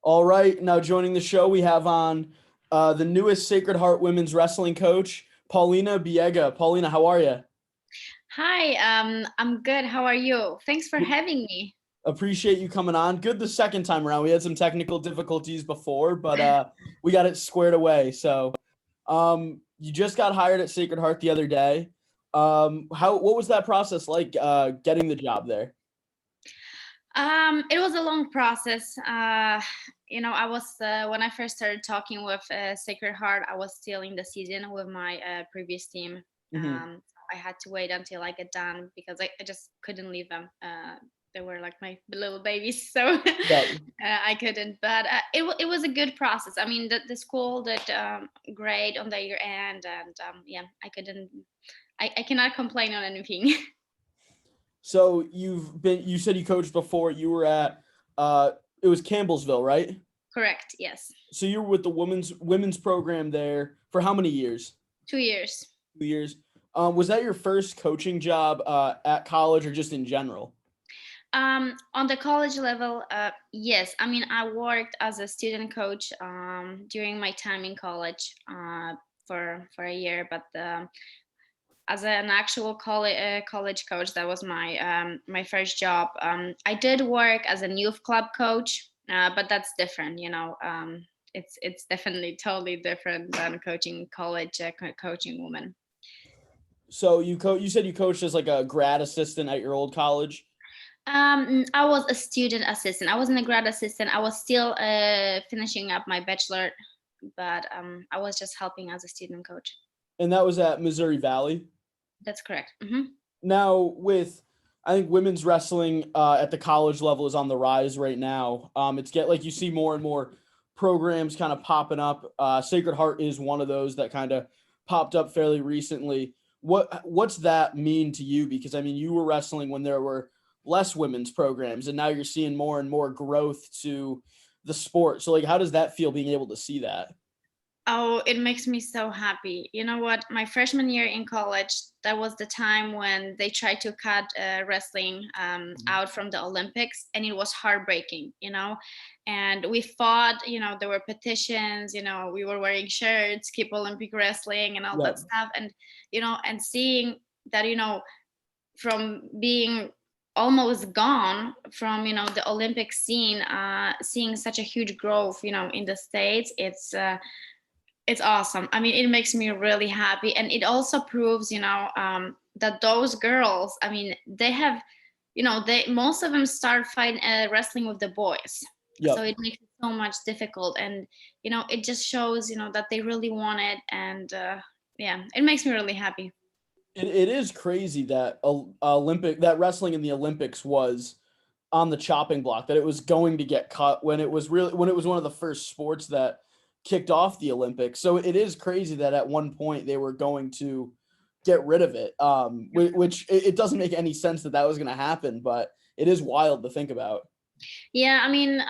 All right, now joining the show, we have on the newest Sacred Heart women's wrestling coach, Paulina Biega. Paulina, how are you? Hi, I'm good. How are you? Thanks for having me. Appreciate you coming on. Good the second time around. We had some technical difficulties before, but we got it squared away. So, you just got hired at Sacred Heart the other day. What was that process like getting the job there? It was a long process. I was when I first started talking with Sacred Heart, I was still in the season with my previous team. Hmm. So I had to wait until I get done because I just couldn't leave them. They were like my little babies, so Yeah. I couldn't. But it was a good process. I mean, the school did great on their end, and yeah, I cannot complain on anything. So you said you coached before. You were at it was Campbellsville, right? Correct. Yes. So you were with the women's program there for how many years? 2 years. 2 years. Was that your first coaching job at college or just in general? On the college level, yes. I mean, I worked as a student coach during my time in college for a year, but as an actual college coach, that was my first job. I did work as a youth club coach, but that's different. It's definitely totally different than coaching college coaching women. So you said you coached as like a grad assistant at your old college. I was a student assistant. I wasn't a grad assistant. I was still finishing up my bachelor, but I was just helping as a student coach. And that was at Missouri Valley. That's correct. Hmm. Now with I think women's wrestling at the college level is on the rise right now. It's get like you see more and more programs kind of popping up. Sacred Heart is one of those that kind of popped up fairly recently. What's that mean to you? Because I mean, you were wrestling when there were less women's programs, and now you're seeing more and more growth to the sport. So like, how does that feel being able to see that? Oh, it makes me so happy. You know what? My freshman year in college, that was the time when they tried to cut wrestling out from the Olympics, and it was heartbreaking, And we fought, there were petitions, we were wearing shirts, keep Olympic wrestling, and all Yeah. that stuff. And, and seeing that, from being almost gone from the Olympic scene, seeing such a huge growth in the States, it's awesome. I mean, it makes me really happy, and it also proves that those girls, I mean, they have, they most of them start fighting wrestling with the boys, so Yep. it makes it so much difficult. And it just shows that they really want it. And yeah, it makes me really happy. It is crazy that Olympic that wrestling in the Olympics was on the chopping block, that it was going to get cut when it was one of the first sports that kicked off the Olympics. So it is crazy that at one point they were going to get rid of it. Which it doesn't make any sense that was going to happen, but it is wild to think about. Yeah, I mean,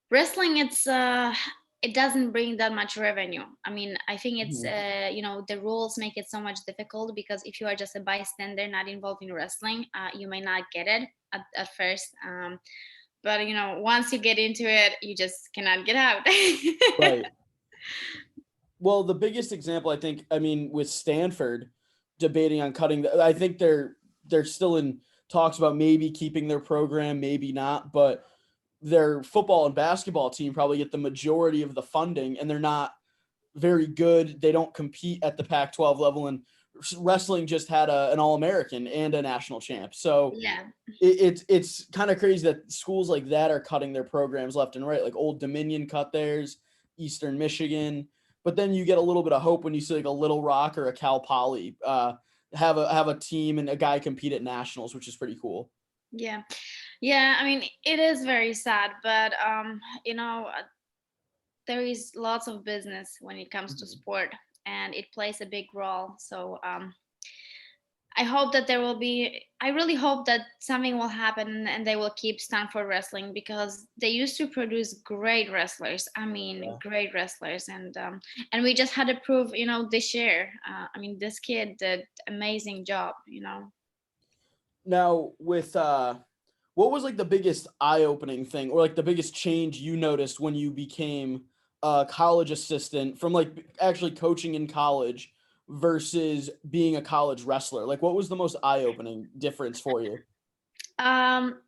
wrestling, it doesn't bring that much revenue. I mean, I think it's Mhm. the rules make it so much difficult, because if you are just a bystander not involved in wrestling, you may not get it at first. But once you get into it, you just cannot get out. Right. Well, the biggest example, I think, I mean, with Stanford debating on cutting I think they're still in talks about maybe keeping their program, maybe not, but their football and basketball team probably get the majority of the funding, and they're not very good. They don't compete at the Pac-12 level, and wrestling just had an All-American and a national champ. So Yeah. it's kind of crazy that schools like that are cutting their programs left and right. Like Old Dominion cut theirs, Eastern Michigan, but then you get a little bit of hope when you see like a Little Rock or a Cal Poly have a team and a guy compete at nationals, which is pretty cool. Yeah. Yeah, I mean, it is very sad, but there is lots of business when it comes to Mhm. sport, and it plays a big role. So I hope that there will be. I really hope that something will happen and they will keep Stanford wrestling, because they used to produce great wrestlers. I mean, Yeah. great wrestlers, and we just had to prove, this year. I mean, this kid did amazing job. Now what was like the biggest eye-opening thing or like the biggest change you noticed when you became a college assistant from like actually coaching in college versus being a college wrestler? Like what was the most eye-opening difference for you? Um,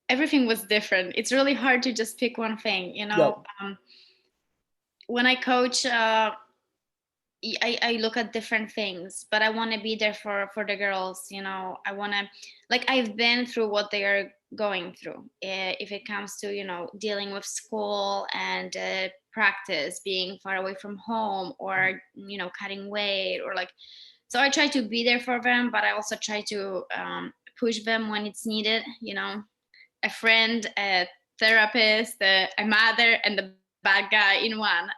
Everything was different. It's really hard to just pick one thing, you Yep. know. When I coach, I look at different things, but I want to be there for the girls. You know, I want to, like, I've been through what they are going through. If it comes to, you know, dealing with school and practice, being far away from home, or, you know, cutting weight, or like, so I try to be there for them, but I also try to push them when it's needed. You know, a friend, a therapist, a mother, and the bad guy in one.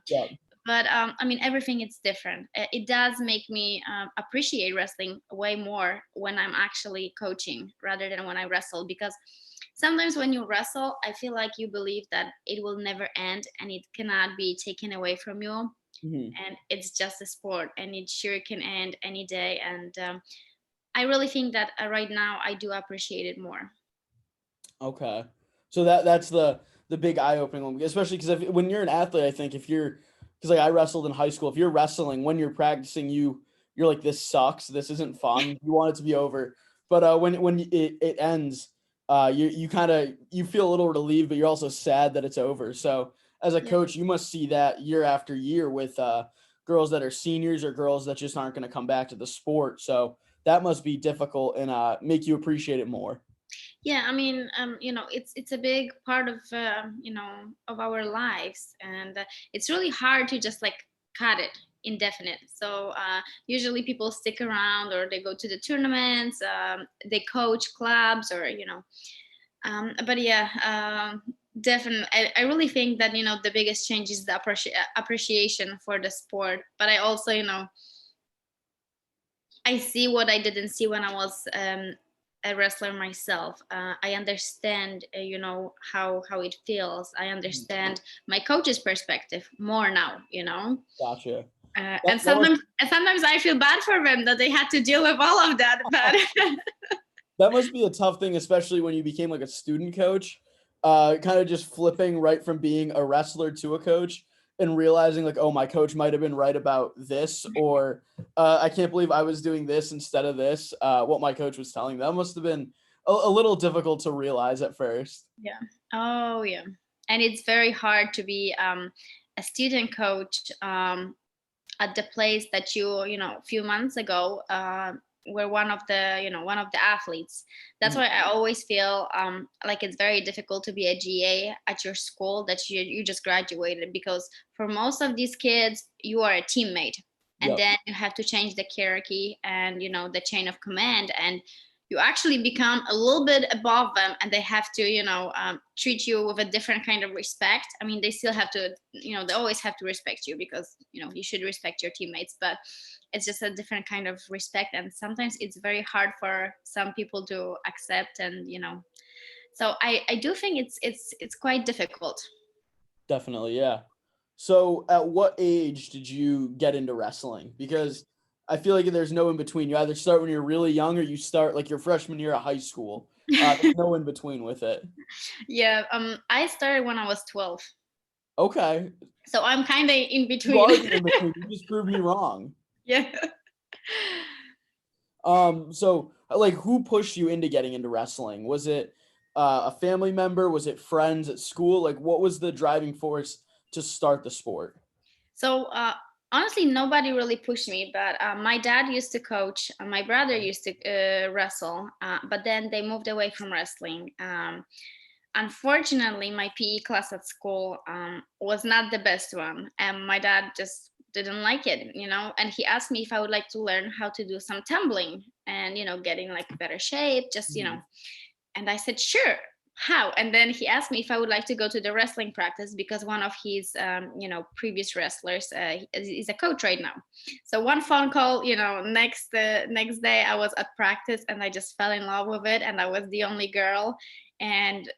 Yep. But I mean, everything is different. It does make me appreciate wrestling way more when I'm actually coaching rather than when I wrestle, because sometimes when you wrestle, I feel like you believe that it will never end and it cannot be taken away from you, Mhm. and it's just a sport and it sure can end any day. And I really think that right now I do appreciate it more. Okay. So that's the big eye-opening one, especially because when you're an athlete, I think if you're because like I wrestled in high school, if you're wrestling when you're practicing, you're like this sucks, this isn't fun, you want it to be over. But when it ends, you kind of you feel a little relieved, but you're also sad that it's over. So as a Yeah. coach, you must see that year after year with girls that are seniors or girls that just aren't going to come back to the sport. So that must be difficult and make you appreciate it more. Yeah, I mean, you know, it's a big part of you know, of our lives, and it's really hard to just like cut it indefinite. So usually people stick around, or they go to the tournaments, they coach clubs, or you know, but yeah, definitely, I really think that, you know, the biggest change is the appreciation for the sport. But I also, you know, I see what I didn't see when I was a wrestler myself. I understand, you know, how it feels. I Mhm. understand my coach's perspective more now. You know, Gotcha. and That must sometimes I feel bad for them that they had to deal with all of that. But that must be a tough thing, especially when you became like a student coach, kind of just flipping right from being a wrestler to a coach and realizing like, oh, my coach might have been right about this, or I can't believe I was doing this instead of this. What my coach was telling me. That must have been a little difficult to realize at first. yeah, oh yeah, and it's very hard to be a student coach. At the place that you know, a few months ago were one of the, you know, one of the athletes. That's Mhm. why I always feel like it's very difficult to be a GA at your school that you just graduated, because for most of these kids you are a teammate, and Yep. then you have to change the hierarchy and, you know, the chain of command, and you actually become a little bit above them, and they have to, you know, treat you with a different kind of respect. I mean, they still have to, you know, they always have to respect you, because, you know, you should respect your teammates, but it's just a different kind of respect, and sometimes it's very hard for some people to accept. And, you know, so I do think it's quite difficult. Definitely, yeah. So, at what age did you get into wrestling? Because I feel like there's no in between. You either start when you're really young or you start like your freshman year of high school. There's no in between with it. Yeah, I started when I was 12, Okay, so I'm kind of in you between. are the in between. You just proved me wrong. Yeah. So like, who pushed you into getting into wrestling? Was it a family member? Was it friends at school? Like, what was the driving force to start the sport? So honestly, nobody really pushed me, but my dad used to coach. My brother used to wrestle, but then they moved away from wrestling. Unfortunately, my PE class at school was not the best one, and my dad just didn't like it, you know. And he asked me if I would like to learn how to do some tumbling and, you know, getting like better shape, just, you know. Mhm. And I said, sure. How? And then he asked me if I would like to go to the wrestling practice, because one of his, you know, previous wrestlers is a coach right now. So one phone call, you know, next day I was at practice, and I just fell in love with it, and I was the only girl, and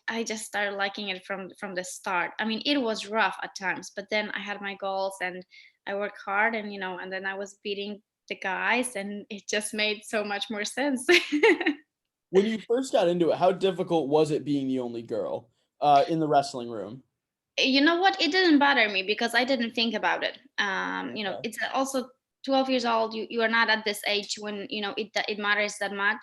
I just started liking it from the start. I mean, it was rough at times, but then I had my goals and I worked hard, and, you know, and then I was beating the guys, and it just made so much more sense. When you first got into it, how difficult was it being the only girl in the wrestling room? You know what? It didn't bother me because I didn't think about it. Okay. It's also 12 years old. You are not at this age when it matters that much.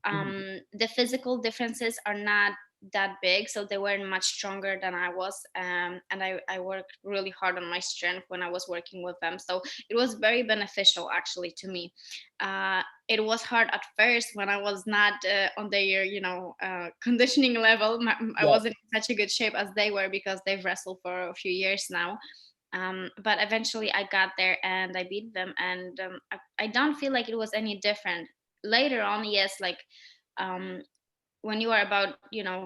Mhm. The physical differences are not that big, so they weren't much stronger than I was. And I worked really hard on my strength when I was working with them, so it was very beneficial actually to me. It was hard at first when I was not on their conditioning level. I Yeah. wasn't in such a good shape as they were because they've wrestled for a few years now. But eventually I got there and I beat them, and I don't feel like it was any different later on. Yes, like um, when you are about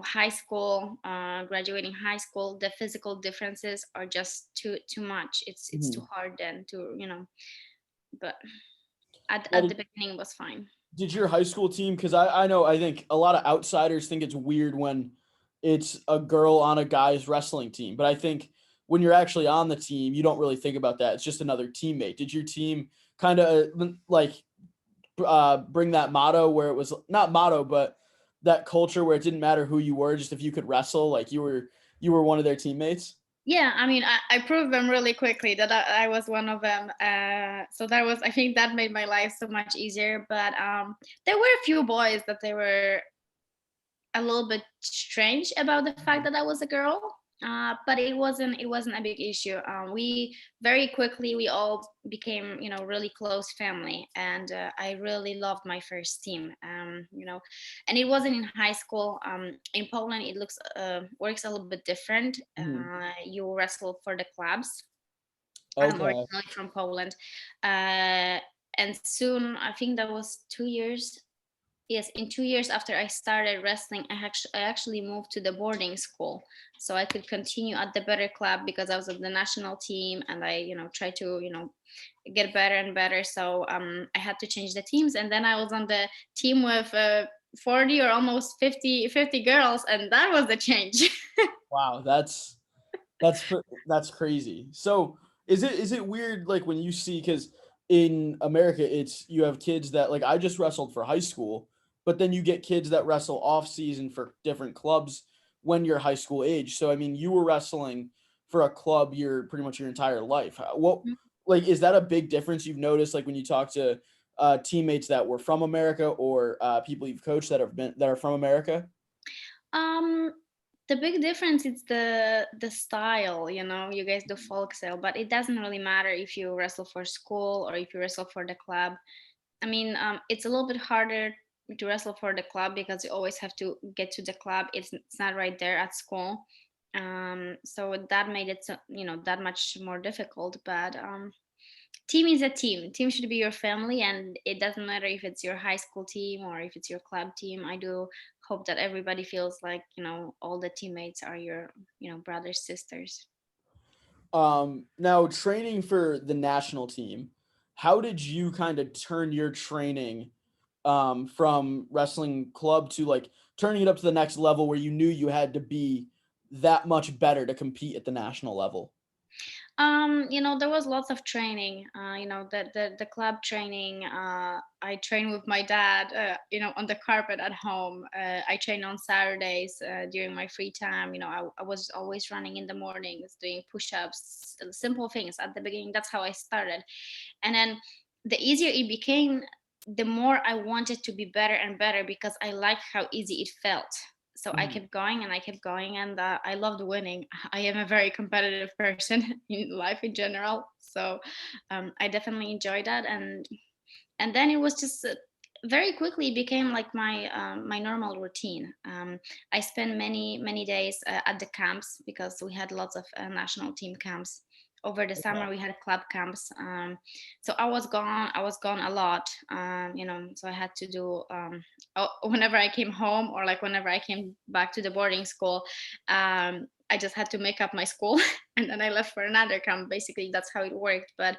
high school, graduating high school, the physical differences are just too much. It's too Mhm. hard then to but Now, at the beginning was fine. did your high school team? Because I know I think a lot of outsiders think it's weird when it's a girl on a guy's wrestling team, but I think when you're actually on the team, you don't really think about that. It's just another teammate. Did your team kind of like bring that motto where it was not motto, but that culture where it didn't matter who you were, just if you could wrestle, like you were one of their teammates? Yeah, I mean, I proved them really quickly that I was one of them. So that was, I think that made my life so much easier. But there were a few boys that they were a little bit strange about the fact that I was a girl. But it wasn't a big issue. We very quickly we all became really close family, and I really loved my first team. And it wasn't in high school. In Poland, it works a little bit different. Mhm. You wrestle for the clubs. I'm Okay. originally from Poland, uh, and soon I think that was 2 years. Yes, in 2 years after I started wrestling, I actually moved to the boarding school, so I could continue at the better club because I was at the national team, and I tried to get better and better. So I had to change the teams, and then I was on the team with 40 or almost 50 girls, and that was the change. Wow, that's crazy. So, is it weird, like, when you see, because in America, it's you have kids that like, I just wrestled for high school, but then you get kids that wrestle off season for different clubs when you're high school age. So, I mean, you were wrestling for a club your pretty much your entire life. What like, is that a big difference you've noticed, like, when you talk to, teammates that were from America or, people you've coached that are from America? Um, the big difference is the style. You guys do folk style, but it doesn't really matter if you wrestle for school or if you wrestle for the club. I mean, it's a little bit harder to wrestle for the club because you always have to get to the club. It's not right there at school. So that made it that much more difficult. But team is a team. Team should be your family, and it doesn't matter if it's your high school team or if it's your club team. I do hope that everybody feels like all the teammates are your brothers, sisters. Now training for the national team, how did you kind of turn your training from wrestling club to like turning it up to the next level where you knew you had to be that much better to compete at the national level? There was lots of training. The club training. I train with my dad. On the carpet at home. I train on Saturdays during my free time. I was always running in the mornings, doing push-ups, simple things at the beginning. That's how I started, and then the easier it became, the more I wanted to be better and better because I liked how easy it felt. So I Mhm. kept going and I kept going, and I loved winning. I am a very competitive person in life in general, so I definitely enjoyed that. And then it was just very quickly it became like my normal routine. I spent many days at the camps because we had lots of national team camps. Over the summer we had club camps, so I was gone a lot. So I had to do whenever I came home, or like whenever I came back to the boarding school, I just had to make up my school and then I left for another camp. Basically that's how it worked, but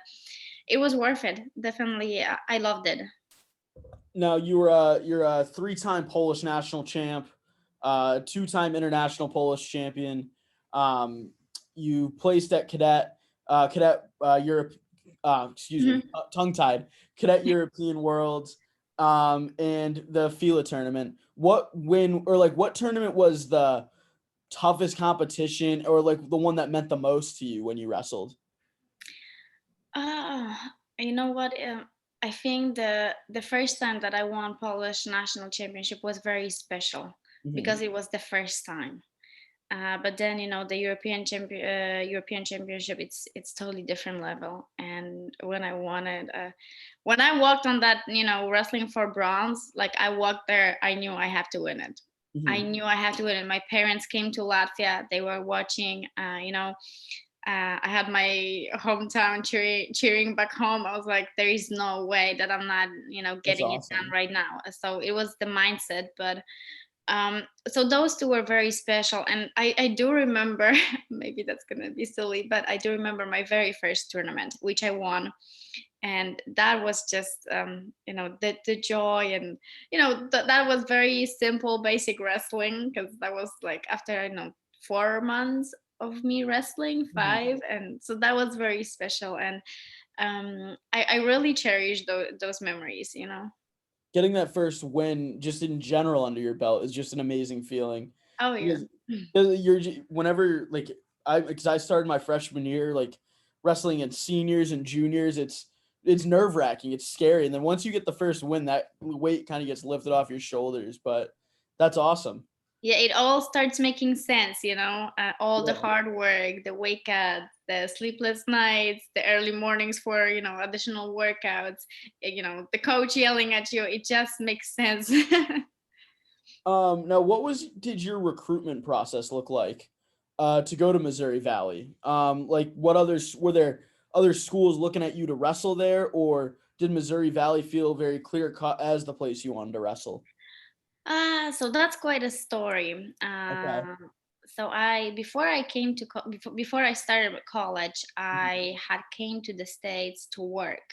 it was worth it. Definitely, I loved it. Now you're a three-time Polish national champ, two-time international Polish champion. Um, you placed at cadet Europe. Excuse me, Mhm. tongue-tied. Cadet European Worlds. and the FILA tournament. What tournament was the toughest competition, or like the one that meant the most to you when you wrestled? You know what? I think the first time that I won Polish national championship was very special Mhm. because it was the first time. But then the European Championship, it's totally different level. And when I won it, when I walked on that, wrestling for bronze, like I walked there, I knew I have to win it. I Mhm. knew I had to win it. My parents came to Latvia; they were watching. I had my hometown cheering back home. I was like, there is no way that I'm not, That's getting it done awesome. right now. So it was the mindset. But so those two were very special. And I do remember, maybe that's going to be silly, but I do remember my very first tournament, which I won. And that was just, the joy. And, that was very simple, basic wrestling, because that was like after, 4 months of me wrestling, Mhm. 5. And so that was very special. And I really cherish those memories. Getting that first win just in general under your belt is just an amazing feeling Oh, yeah. because whenever like because I started my freshman year like wrestling in seniors and juniors, it's nerve wracking, it's scary, and then once you get the first win, that weight kind of gets lifted off your shoulders. But that's awesome. Yeah, it all starts making sense. All the Yeah. hard work, the wake up, the sleepless nights, the early mornings for additional workouts, the coach yelling at you, it just makes sense. Now what was did your recruitment process look like to go to Missouri Valley? Like what others were there other schools looking at you to wrestle there, or did Missouri Valley feel very clear cut as the place you wanted to wrestle? So that's quite a story. Okay. So I before I came to before I started college, Mhm. I had came to the States to work.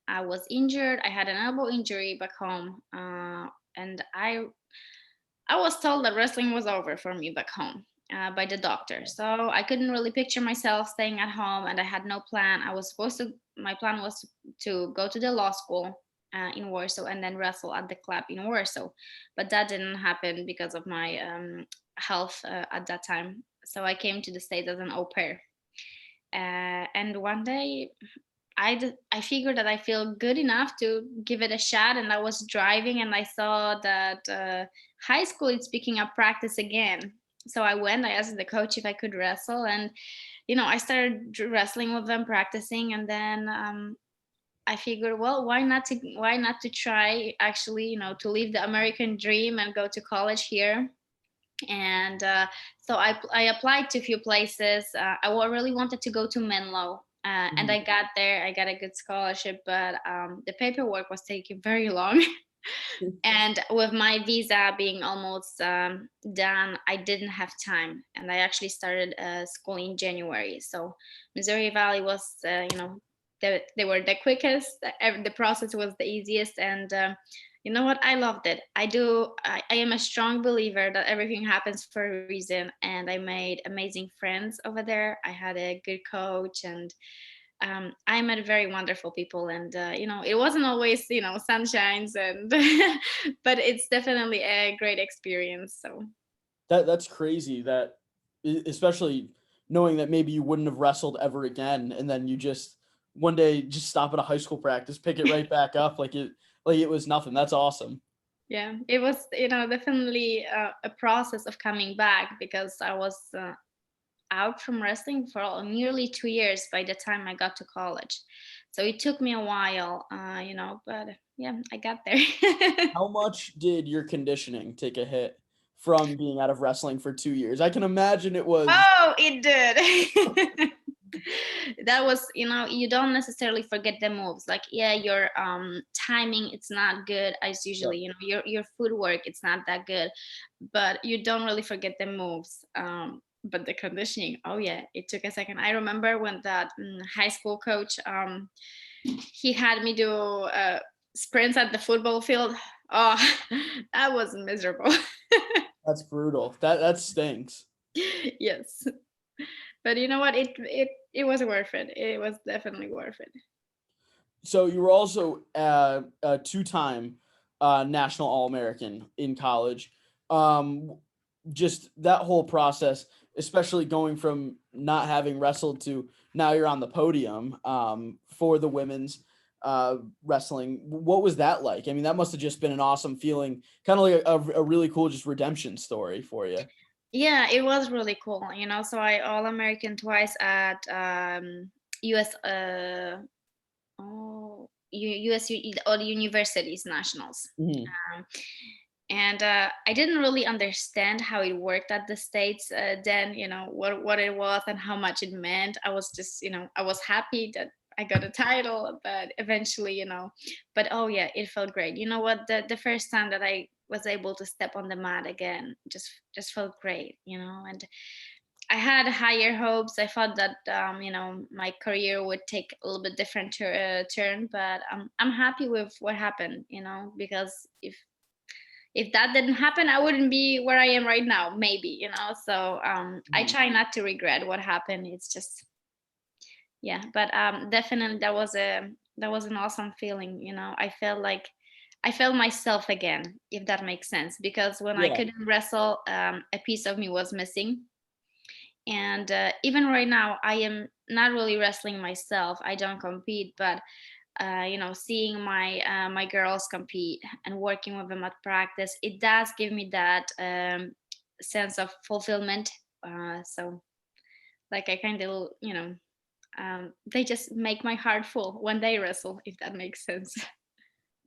I was injured. I had an elbow injury back home, and I was told that wrestling was over for me back home by the doctor. So I couldn't really picture myself staying at home, and I had no plan. My plan was to go to the law school in Warsaw and then wrestle at the club in Warsaw. But that didn't happen because of my health at that time. So I came to the States as an au pair. And one day I figured that I feel good enough to give it a shot, and I was driving and I saw that high school is picking up practice again. So I went. I asked the coach if I could wrestle, and I started wrestling with them, practicing, and then I figured, well, why not to try actually, to live the American dream and go to college here. And so I applied to a few places. Really wanted to go to Menlo, and I Mhm. got there. I got a good scholarship, but the paperwork was taking very long. And with my visa being almost done, I didn't have time, and I actually started school in January. So Missouri Valley was, they were the quickest. The process was the easiest, and you know what? I loved it. I am a strong believer that everything happens for a reason, and I made amazing friends over there. I had a good coach, and I met very wonderful people, and it wasn't always sunshines, and but it's definitely a great experience. So That's crazy that especially knowing that maybe you wouldn't have wrestled ever again, and then you just one day just stop at a high school practice, pick it right back up like it was nothing. That's awesome. yeah, it was definitely a process of coming back, because I was out from wrestling for nearly 2 years by the time I got to college. So it took me a while, but yeah, I got there. How much did your conditioning take a hit from being out of wrestling for 2 years? I can imagine it was. Oh, it did. That was, you don't necessarily forget the moves. Like, yeah, your timing, it's not good as Yep. usually. Your footwork, it's not that good, but you don't really forget the moves. But the conditioning, oh yeah, it took a second. I remember when that high school coach, he had me do sprints at the football field. Oh, that was miserable. That's brutal. That stinks. Yes. But you know what? It was worth it. It was definitely worth it. So you were also a two-time national All-American in college. Um, just that whole process, especially going from not having wrestled to now you're on the podium for the women's wrestling. What was that like? I mean, that must have just been an awesome feeling, kind of like a really cool just redemption story for you. Yeah, it was really cool, So I all American twice at US US all the universities nationals. Mhm. Um, and I didn't really understand how it worked at the states then, what it was and how much it meant. I was just, I was happy that I got a title, but eventually, but oh yeah, it felt great. You know what, the first time that I was able to step on the mat again just felt great, and I had higher hopes. I thought that my career would take a little bit different turn, but I'm happy with what happened. Because if that didn't happen, I wouldn't be where I am right now. Maybe. So I Mhm. try not to regret what happened. It's just yeah, but definitely that was an awesome feeling. I felt myself again, if that makes sense. Because when I Yeah. couldn't wrestle, a piece of me was missing, and even right now I am not really wrestling myself. I don't compete, but seeing my girls compete and working with them at practice, it does give me that sense of fulfillment. So like I kind of they just make my heart full when they wrestle, if that makes sense.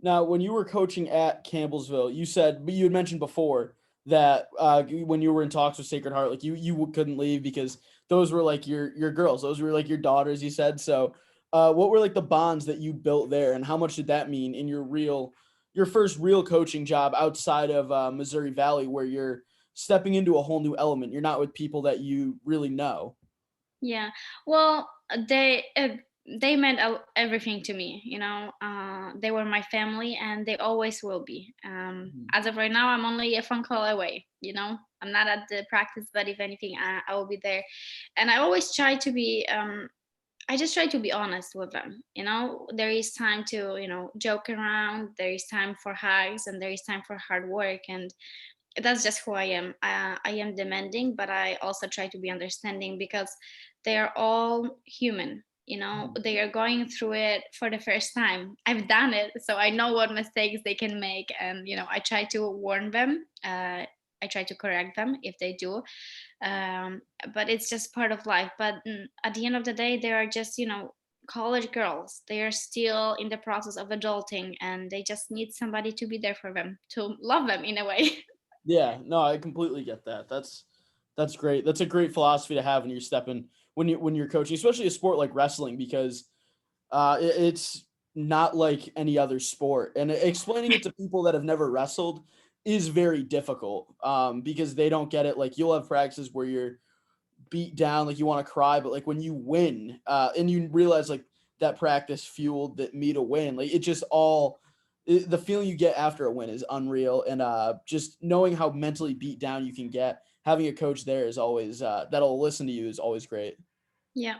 Now, when you were coaching at Campbellsville, you said, but you had mentioned before that when you were in talks with Sacred Heart, like you couldn't leave because those were like your girls, those were like your daughters. You said so. What were like the bonds that you built there, and how much did that mean in your first real coaching job outside of Missouri Valley, where you're stepping into a whole new element? You're not with people that you really know. Yeah. Well, they meant everything to me. They were my family, and they always will be. Mhm. As of right now, I'm only a phone call away. I'm not at the practice, but if anything, I will be there. And I always try to be. I just try to be honest with them. There is time to joke around. There is time for hugs, and there is time for hard work, and that's just who I am. I am demanding, but I also try to be understanding because they are all human. Mhm. They are going through it for the first time. I've done it, so I know what mistakes they can make, and I try to warn them. I try to correct them if they do, um, but it's just part of life. But at the end of the day, they are just college girls. They are still in the process of adulting, and they just need somebody to be there for them, to love them in a way. Yeah, no, I completely get that. That's great. That's a great philosophy to have when you're stepping when you're coaching, especially a sport like wrestling, because it's not like any other sport. And explaining it to people that have never wrestled is very difficult because they don't get it. Like you'll have practices where you're beat down, like you want to cry, but like when you win, and you realize like that practice fueled me to win, like it just the feeling you get after a win is unreal. And just knowing how mentally beat down you can get, having a coach there is always that'll listen to you is always great. Yeah,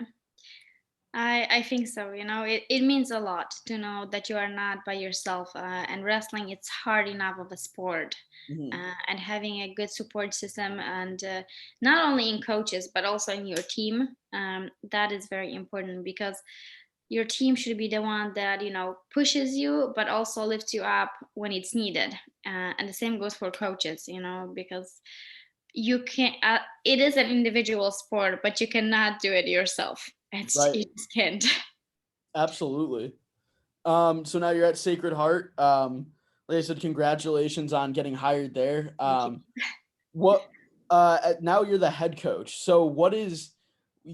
I think so. It means a lot to know that you are not by yourself. And wrestling, it's hard enough of a sport. Mhm. And having a good support system, and not only in coaches but also in your team, that is very important, because your team should be the one that pushes you but also lifts you up when it's needed. And the same goes for coaches, because you can't it is an individual sport, but you cannot do it yourself. Right. You just can't. Absolutely. So now you're at Sacred Heart. Like I said, congratulations on getting hired there. Thank you. What now you're the head coach. So what is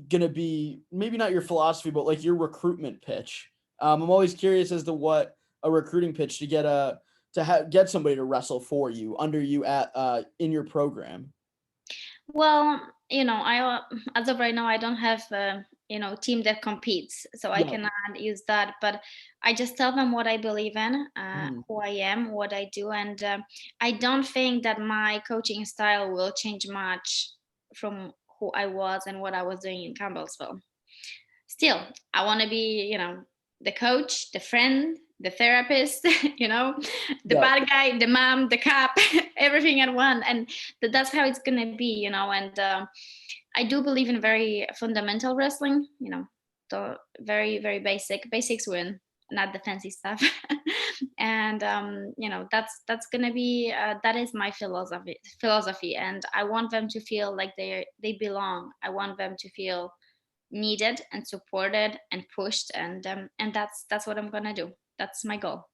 gonna be maybe not your philosophy, but like your recruitment pitch? I'm always curious as to what a recruiting pitch to get somebody to wrestle for you under you at in your program. Well, I as of right now I don't have team that competes, so I Yeah. cannot use that. But I just tell them what I believe in, Mhm. who I am, what I do, and I don't think that my coaching style will change much from who I was and what I was doing in Campbellsville. Still, I want to be, the coach, the friend, the therapist, the Yeah. bad guy, the mom, the cop, everything at one. And that's how it's going to be, and I do believe in very fundamental wrestling, the very, very basics win, not the fancy stuff. And that's gonna be that is my philosophy, and I want them to feel like they belong. I want them to feel needed and supported and pushed, and that's what I'm gonna do. That's my goal.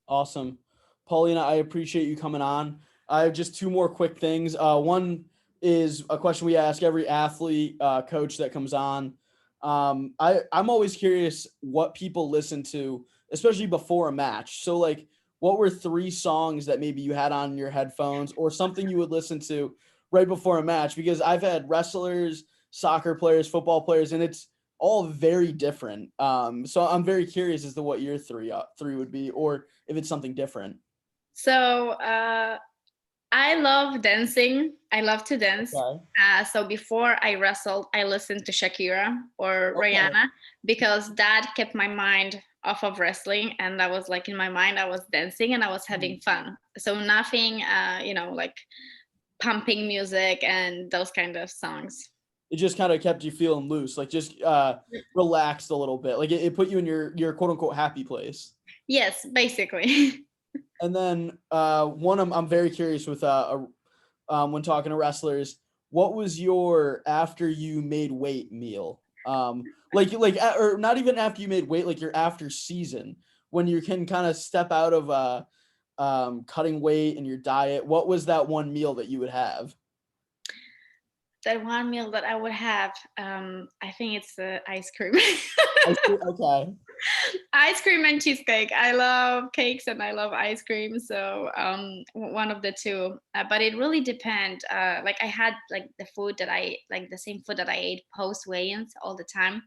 Awesome. Paulina, I appreciate you coming on. I have just two more quick things. One is a question we ask every athlete, coach that comes on. I'm always curious what people listen to, especially before a match. So, like, what were 3 songs that maybe you had on your headphones or something you would listen to right before a match? Because I've had wrestlers, soccer players, football players, and it's all very different. So I'm very curious as to what your three would be, or if it's something different. So I love dancing. I love to dance. Okay. So before I wrestled, I listened to Shakira or Okay. Rihanna because that kept my mind off of wrestling, and I was like in my mind I was dancing and I was having fun. So nothing, like pumping music and those kind of songs. It just kind of kept you feeling loose, like just relaxed a little bit. Like it put you in your quote unquote happy place. Yes, basically. And then one I'm very curious with when talking to wrestlers, what was your after you made weight meal? Or not even after you made weight, like your after season when you can kind of step out of cutting weight and your diet. What was that one meal that you would have? That one meal that I would have, I think it's ice cream. Okay. Ice cream and cheesecake. I love cakes and I love ice cream. So one of the two. But it really depends. Like I had like the food that I like the same food that I ate post weigh-ins all the time.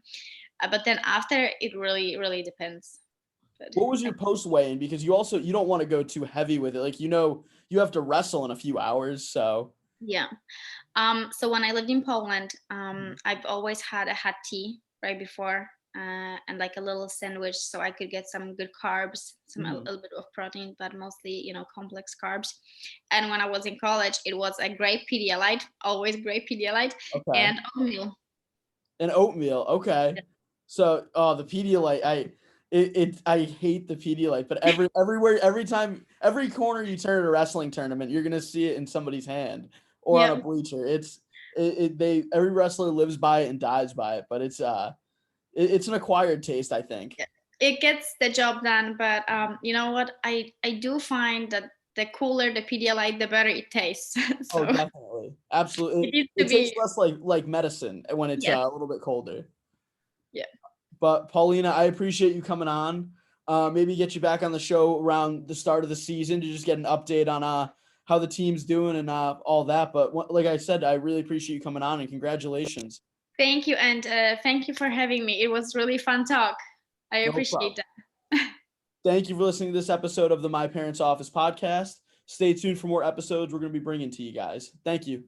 But then after, it really really depends. But What was your post weigh-in? Because you don't want to go too heavy with it. Like you have to wrestle in a few hours, so yeah. So when I lived in Poland, I've always had a hot tea right before, and like a little sandwich, so I could get some good carbs, a little bit of protein, but mostly complex carbs. And when I was in college, it was a great Pedialyte, always great Pedialyte, okay. and oatmeal. And oatmeal, okay. So, the Pedialyte, I hate the Pedialyte, but everywhere, every time, every corner you turn at a wrestling tournament, you're gonna see it in somebody's hand or on Yeah, a bleacher. Every wrestler lives by it and dies by it, but it's an acquired taste, I think. it gets the job done, but you know what? I do find that the cooler the Pedialyte, the better it tastes. Oh, So definitely, it absolutely. needs to It tastes be. less like medicine when it's Yes. a little bit colder. Yeah. But Paulina, I appreciate you coming on. Maybe get you back on the show around the start of the season to just get an update on how the team's doing and all that. But like I said, I really appreciate you coming on and congratulations. Thank you, and thank you for having me. It was really fun talk. I No appreciate problem. that. Thank you for listening to this episode of the My Parents Office podcast. Stay tuned for more episodes we're going to be bringing to you guys. Thank you.